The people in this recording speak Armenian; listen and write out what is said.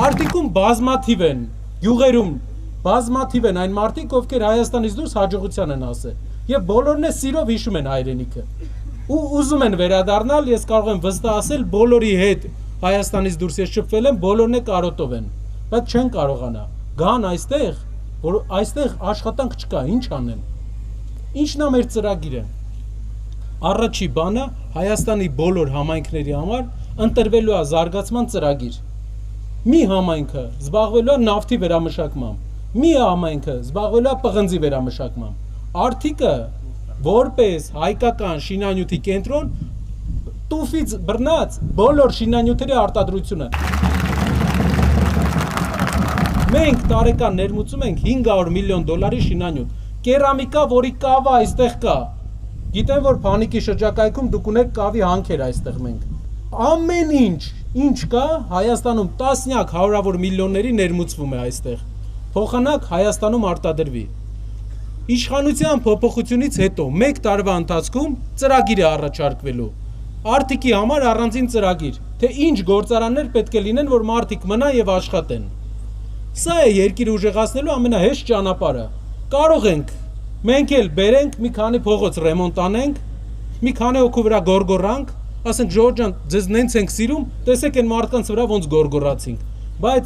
Արդիկում բազմաթիվ են, յուղերում բազմաթիվ են այն մարդիկ, ովքեր Հայաստանից դուրս հաջողության են ասել, եւ բոլորն է սիրով հիշում են հայրենիքը։ Ու ուզում են վերադառնալ, ես կարող եմ վստահ ասել, բոլորի հետ Հայաստանից դուրս ես շփվել եմ, բոլորն է կարոտով են, բայց չեն կարողանա։ Գան այստեղ, որ այստեղ աշխատանք չկա, ինչ անեն։ Ինչն է մեր ծրագիրը։ Առաջի բանը Հայաստանի բոլոր համայնքների համար ընտրվելու է զարգացման ծրագիր։ Մի համայնքը զբաղվելու է նավթի վերամշակմամբ, մի համայնքը զբաղվելու է պղնձի վերամշակմամբ։ Արդիկը որպես հայկական շինանյութի կենտրոն տուֆից բռնած բոլոր շինանյութերի արտադրությունը։ Մենք տարեկան ներմուծում ենք $500 միլիոն շինանյութ։ Կերամիկա, որի կավը այստեղ կա։ Գիտեմ, որ Փանիկի շրջակայքում դուք ունեք կավի հանքեր այստեղ մենք։ Ամեն ինչ կա, Հայաստանում տասնյակ հարյուրավոր միլիոնների ներմուծվում է այստեղ։ Փոխանակ Հայաստանում արտադրվի։ Իշխանության փոփոխությունից հետո 1 տարվա ընթացքում ծրագիր է առաջարկվելու։ Արդիկի համար առանձին ծրագիր, թե ինչ գործարաններ պետք է լինեն, որ մարդիկ մնան եւ աշխատեն։ Սա է երկիրը ուժեղացնելու ամենահեշտ ճանապարհը։ Կարող ենք մենք էլ բերենք մի քանի փողոց ռեմոնտ անենք, մի քանի հոգու վրա գորգորանք, ասենք Ժորժ ջան, ձեզ նենց ենք սիրում, տեսեք այն մարդկանց վրա ոնց գորգորացինք, բայց